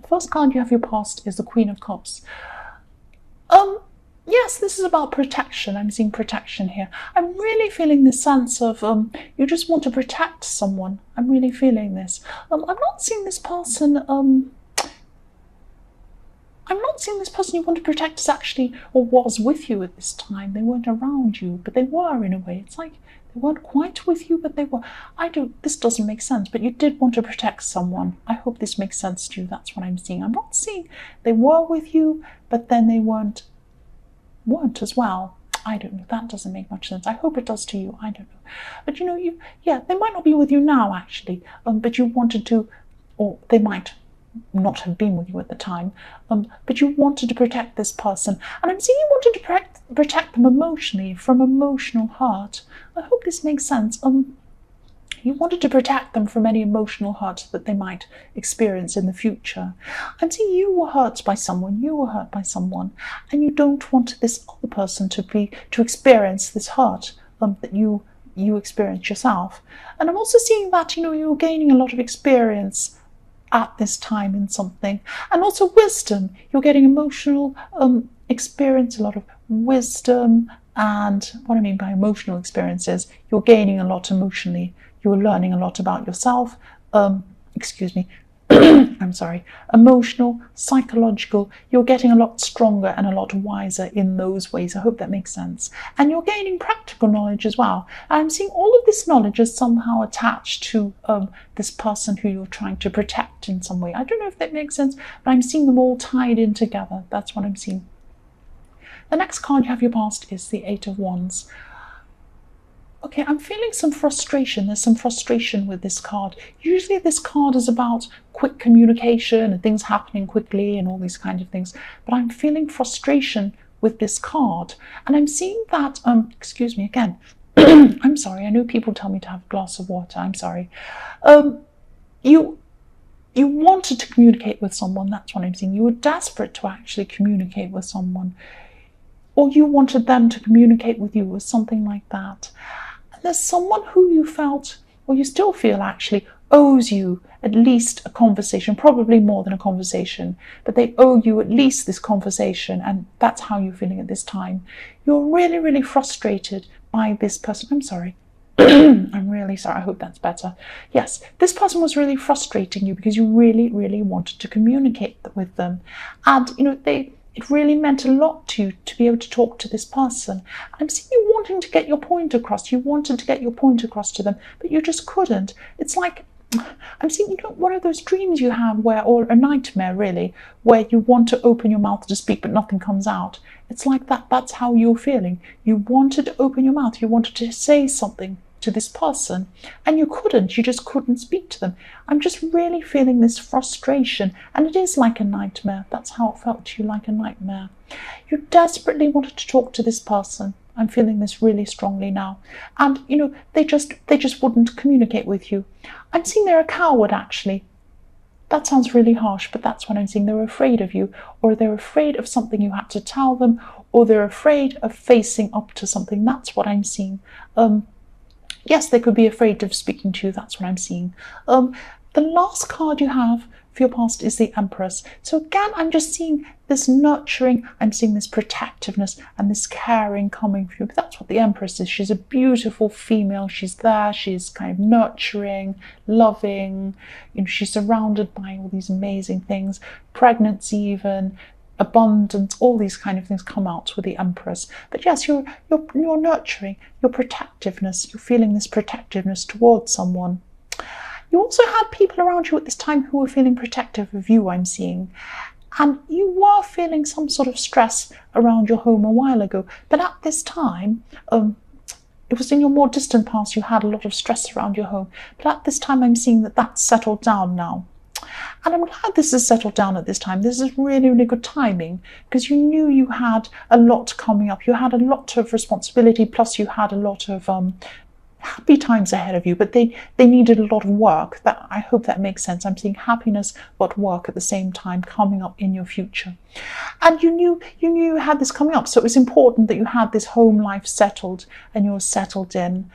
First card you have your past is the Queen of Cups. Yes, this is about protection. I'm seeing protection here. I'm really feeling this sense of you just want to protect someone. I'm really feeling this. I'm not seeing this person. I'm not seeing this person you want to protect is actually or was with you at this time. They weren't around you, but they were in a way. It's like they weren't quite with you, but they were. This doesn't make sense, but you did want to protect someone. I hope this makes sense to you. That's what I'm seeing. I'm not seeing they were with you, but then they weren't as well. I don't know. That doesn't make much sense. I hope it does to you. I don't know. But they might not be with you now actually, but you wanted to, or they might not have been with you at the time, but you wanted to protect this person. And I'm seeing you wanted to protect them emotionally from emotional hurt. I hope this makes sense. You wanted to protect them from any emotional hurt that they might experience in the future. I'm seeing you were hurt by someone, and you don't want this other person to experience this hurt that you experience yourself. And I'm also seeing that, you're gaining a lot of experience at this time in something, and also wisdom. You're getting emotional experience, a lot of wisdom. And what I mean by emotional experiences, you're gaining a lot emotionally. You're learning a lot about yourself. I'm sorry. Emotional, psychological. You're getting a lot stronger and a lot wiser in those ways. I hope that makes sense. And you're gaining practical knowledge as well. I'm seeing all of this knowledge is somehow attached to this person who you're trying to protect in some way. I don't know if that makes sense, but I'm seeing them all tied in together. That's what I'm seeing. The next card you have your past is the Eight of Wands. Okay, I'm feeling some frustration. There's some frustration with this card. Usually this card is about quick communication and things happening quickly and all these kinds of things. But I'm feeling frustration with this card. And I'm seeing that, excuse me again. I'm sorry, I know people tell me to have a glass of water. I'm sorry. You wanted to communicate with someone. That's what I'm seeing. You were desperate to actually communicate with someone. Or you wanted them to communicate with you or something like that. And there's someone who you felt, or you still feel actually, owes you at least a conversation, probably more than a conversation, but they owe you at least this conversation, and that's how you're feeling at this time. You're really, really frustrated by this person. I'm sorry. I'm really sorry. I hope that's better. Yes, this person was really frustrating you because you really, really wanted to communicate with them. And, it really meant a lot to you to be able to talk to this person. I'm seeing you wanting to get your point across. You wanted to get your point across to them, but you just couldn't. It's like, I'm seeing, one of those dreams you have or a nightmare really, where you want to open your mouth to speak, but nothing comes out. It's like that. That's how you're feeling. You wanted to open your mouth. You wanted to say something to this person, and you couldn't. You just couldn't speak to them. I'm just really feeling this frustration, and it is like a nightmare. That's how it felt to you, like a nightmare. You desperately wanted to talk to this person. I'm feeling this really strongly now, and they just wouldn't communicate with you. I'm seeing they're a coward actually. That sounds really harsh, but that's what I'm seeing. They're afraid of you, or they're afraid of something you had to tell them, or they're afraid of facing up to something. That's what I'm seeing. Yes, they could be afraid of speaking to you. That's what I'm seeing. The last card you have for your past is the Empress. So again, I'm just seeing this nurturing. I'm seeing this protectiveness and this caring coming from you. But that's what the Empress is. She's a beautiful female. She's there. She's kind of nurturing, loving. She's surrounded by all these amazing things. Pregnancy even. Abundance, all these kind of things come out with the Empress. But yes, you're nurturing, your protectiveness, you're feeling this protectiveness towards someone. You also had people around you at this time who were feeling protective of you, I'm seeing. And you were feeling some sort of stress around your home a while ago. But at this time, it was in your more distant past you had a lot of stress around your home. But at this time, I'm seeing that that's settled down now. And I'm glad this has settled down at this time. This is really, really good timing, because you knew you had a lot coming up. You had a lot of responsibility, plus you had a lot of happy times ahead of you, but they needed a lot of work. That, I hope that makes sense. I'm seeing happiness but work at the same time coming up in your future. And you knew you had this coming up, so it was important that you had this home life settled and you were settled in.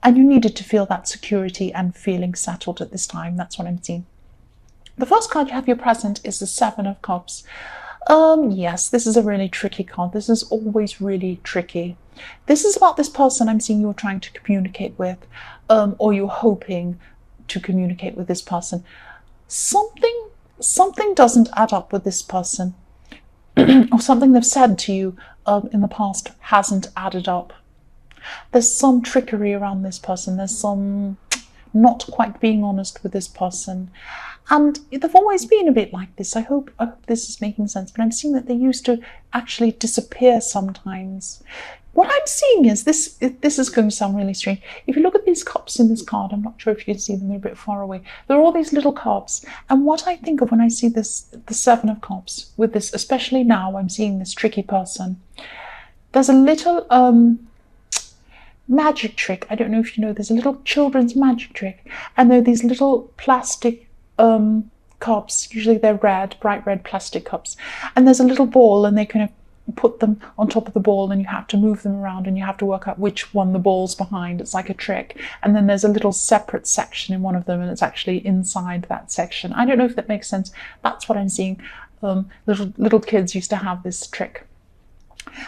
And you needed to feel that security and feeling settled at this time. That's what I'm seeing. The first card you have your present is the Seven of Cups. Yes, this is a really tricky card. This is always really tricky. This is about this person I'm seeing you're trying to communicate with, or you're hoping to communicate with this person. Something doesn't add up with this person, or something they've said to you in the past hasn't added up. There's some trickery around this person. There's some not quite being honest with this person. And they've always been a bit like this. I hope this is making sense, but I'm seeing that they used to actually disappear sometimes. What I'm seeing is this is going to sound really strange. If you look at these cups in this card, I'm not sure if you can see them, they're a bit far away. There are all these little cups. And what I think of when I see this, the Seven of Cups, with this, especially now I'm seeing this tricky person, there's a little magic trick. I don't know if you know, there's a little children's magic trick. And there are these little plastic cups, usually they're red, bright red plastic cups, and there's a little ball, and they kind of put them on top of the ball, and you have to move them around, and you have to work out which one the ball's behind. It's like a trick. And then there's a little separate section in one of them, and it's actually inside that section. I don't know if that makes sense. That's what I'm seeing. Little kids used to have this trick.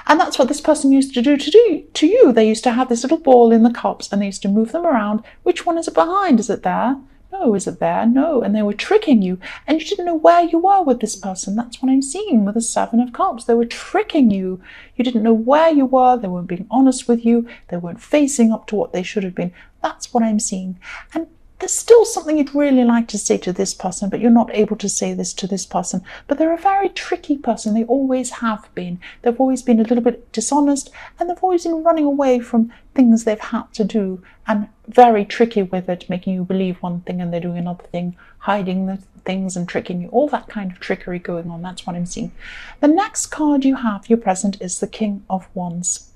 And that's what this person used to do to you. They used to have this little ball in the cups, and they used to move them around. Which one is it behind? Is it there? No. Is it there? No. And they were tricking you, and you didn't know where you were with this person. That's what I'm seeing with the Seven of Cups. They were tricking you. You didn't know where you were. They weren't being honest with you. They weren't facing up to what they should have been. That's what I'm seeing. And there's still something you'd really like to say to this person, but you're not able to say this to this person. But they're a very tricky person. They always have been. They've always been a little bit dishonest, and they've always been running away from things they've had to do, and very tricky with it, making you believe one thing and they're doing another thing, hiding the things and tricking you, all that kind of trickery going on. That's what I'm seeing. The next card you have, your present, is the King of Wands.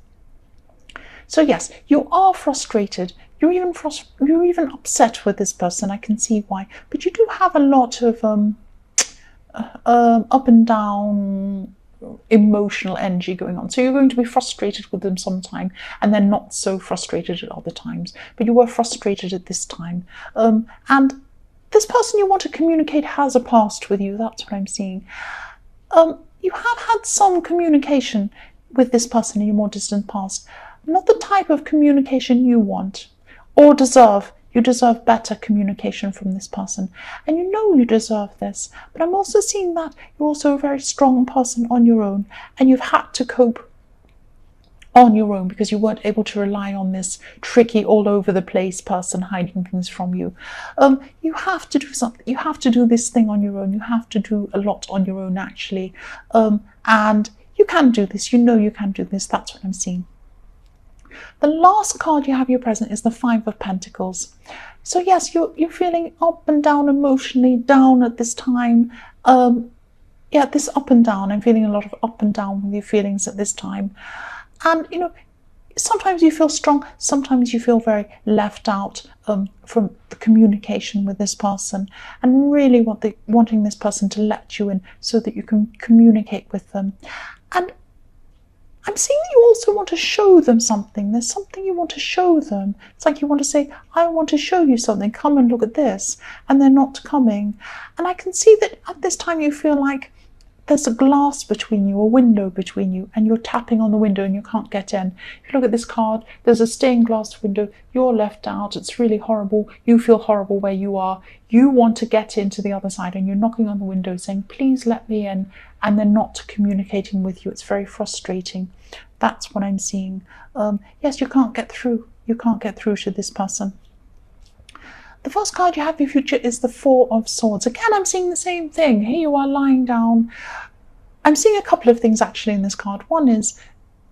So yes, you are frustrated. You're even upset with this person. I can see why, but you do have a lot of up and down emotional energy going on. So you're going to be frustrated with them sometime, and then not so frustrated at other times. But you were frustrated at this time, and this person you want to communicate has a past with you. That's what I'm seeing. You have had some communication with this person in your more distant past. Not the type of communication you want or deserve. You deserve better communication from this person, and you know you deserve this. But I'm also seeing that you're also a very strong person on your own, and you've had to cope on your own because you weren't able to rely on this tricky, all over the place person hiding things from you. You have to do something. You have to do this thing on your own. You have to do a lot on your own, actually, and you can do this. You know you can do this. That's what I'm seeing. The last card you have your present is the Five of Pentacles. So yes, you're feeling up and down emotionally, down at this time. Yeah, this up and down. I'm feeling a lot of up and down with your feelings at this time. And you know, sometimes you feel strong, sometimes you feel very left out from the communication with this person, and really wanting this person to let you in so that you can communicate with them. And I'm seeing that you also want to show them something. There's something you want to show them. It's like you want to say, I want to show you something. Come and look at this. And they're not coming. And I can see that at this time you feel like there's a glass between you, a window between you, and you're tapping on the window and you can't get in. If you look at this card, there's a stained glass window. You're left out. It's really horrible. You feel horrible where you are. You want to get into the other side, and you're knocking on the window saying, please let me in. And they're not communicating with you. It's very frustrating. That's what I'm seeing. Yes, you can't get through. You can't get through to this person. The first card you have in your future is the Four of Swords. Again, I'm seeing the same thing. Here you are lying down. I'm seeing a couple of things actually in this card. One is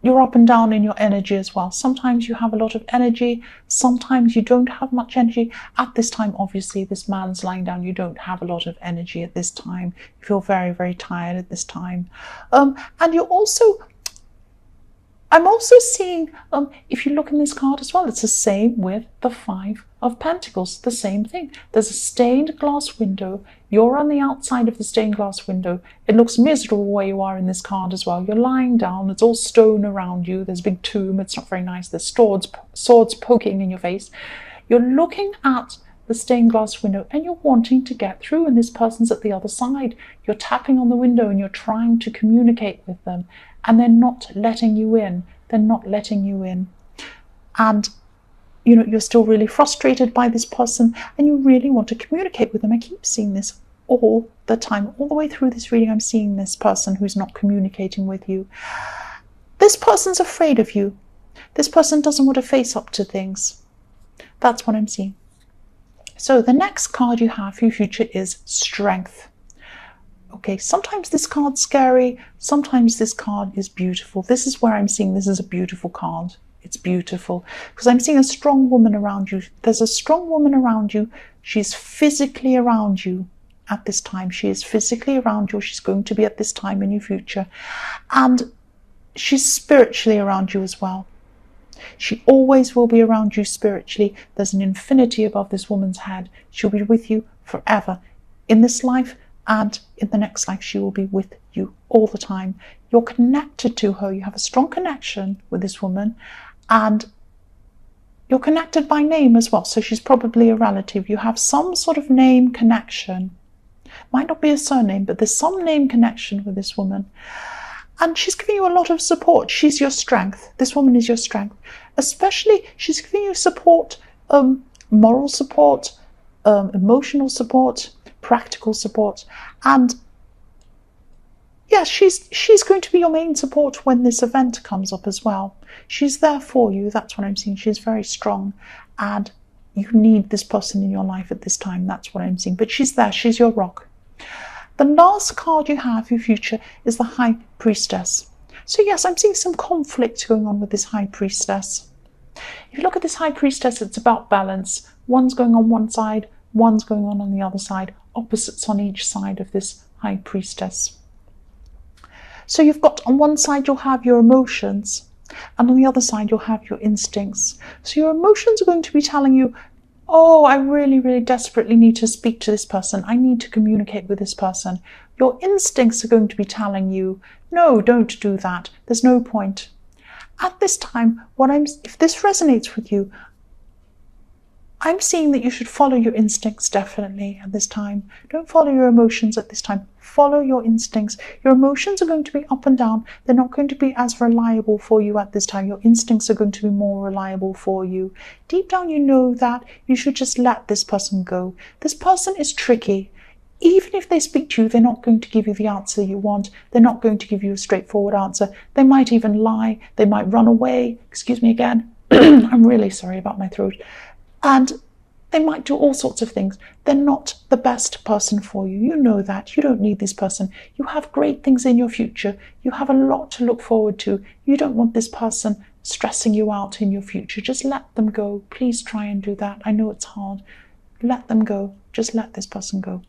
you're up and down in your energy as well. Sometimes you have a lot of energy. Sometimes you don't have much energy. At this time, obviously, this man's lying down. You don't have a lot of energy at this time. You feel very, very tired at this time. And you're also... I'm also seeing, if you look in this card as well, it's the same with the Five of Pentacles, the same thing. There's a stained glass window. You're on the outside of the stained glass window. It looks miserable where you are in this card as well. You're lying down. It's all stone around you. There's a big tomb. It's not very nice. There's swords poking in your face. You're looking at the stained glass window, and you're wanting to get through, and this person's at the other side. You're tapping on the window and you're trying to communicate with them, and they're not letting you in. They're not letting you in. And you're still really frustrated by this person, and you really want to communicate with them. I keep seeing this all the time. All the way through this reading, I'm seeing this person who's not communicating with you. This person's afraid of you. This person doesn't want to face up to things. That's what I'm seeing. So the next card you have for your future is Strength. Okay, sometimes this card's scary, sometimes this card is beautiful. This is where I'm seeing this is a beautiful card. It's beautiful because I'm seeing a strong woman around you. There's a strong woman around you. She's physically around you at this time. She is physically around you. She's going to be at this time in your future. And she's spiritually around you as well. She always will be around you spiritually. There's an infinity above this woman's head. She'll be with you forever. In this life and in the next life, she will be with you all the time. You're connected to her. You have a strong connection with this woman, and you're connected by name as well. So she's probably a relative. You have some sort of name connection. Might not be a surname, but there's some name connection with this woman. And she's giving you a lot of support. She's your strength. This woman is your strength. Especially, she's giving you support, moral support, emotional support, practical support. And yeah, she's going to be your main support when this event comes up as well. She's there for you. That's what I'm seeing. She's very strong. And you need this person in your life at this time. That's what I'm seeing. But she's there. She's your rock. The last card you have for your future is the High Priestess. So yes, I'm seeing some conflict going on with this High Priestess. If you look at this High Priestess, it's about balance. One's going on one side, one's going on the other side, opposites on each side of this High Priestess. So you've got, on one side you'll have your emotions, and on the other side you'll have your instincts. So your emotions are going to be telling you, oh, I really, really desperately need to speak to this person. I need to communicate with this person. Your instincts are going to be telling you, no, don't do that. There's no point. At this time, if this resonates with you, I'm seeing that you should follow your instincts definitely at this time. Don't follow your emotions at this time. Follow your instincts. Your emotions are going to be up and down. They're not going to be as reliable for you at this time. Your instincts are going to be more reliable for you. Deep down, you know that you should just let this person go. This person is tricky. Even if they speak to you, they're not going to give you the answer you want. They're not going to give you a straightforward answer. They might even lie. They might run away. Excuse me again. I'm really sorry about my throat. And they might do all sorts of things. They're not the best person for you. You know that. You don't need this person. You have great things in your future. You have a lot to look forward to. You don't want this person stressing you out in your future. Just let them go. Please try and do that. I know it's hard. Let them go. Just let this person go.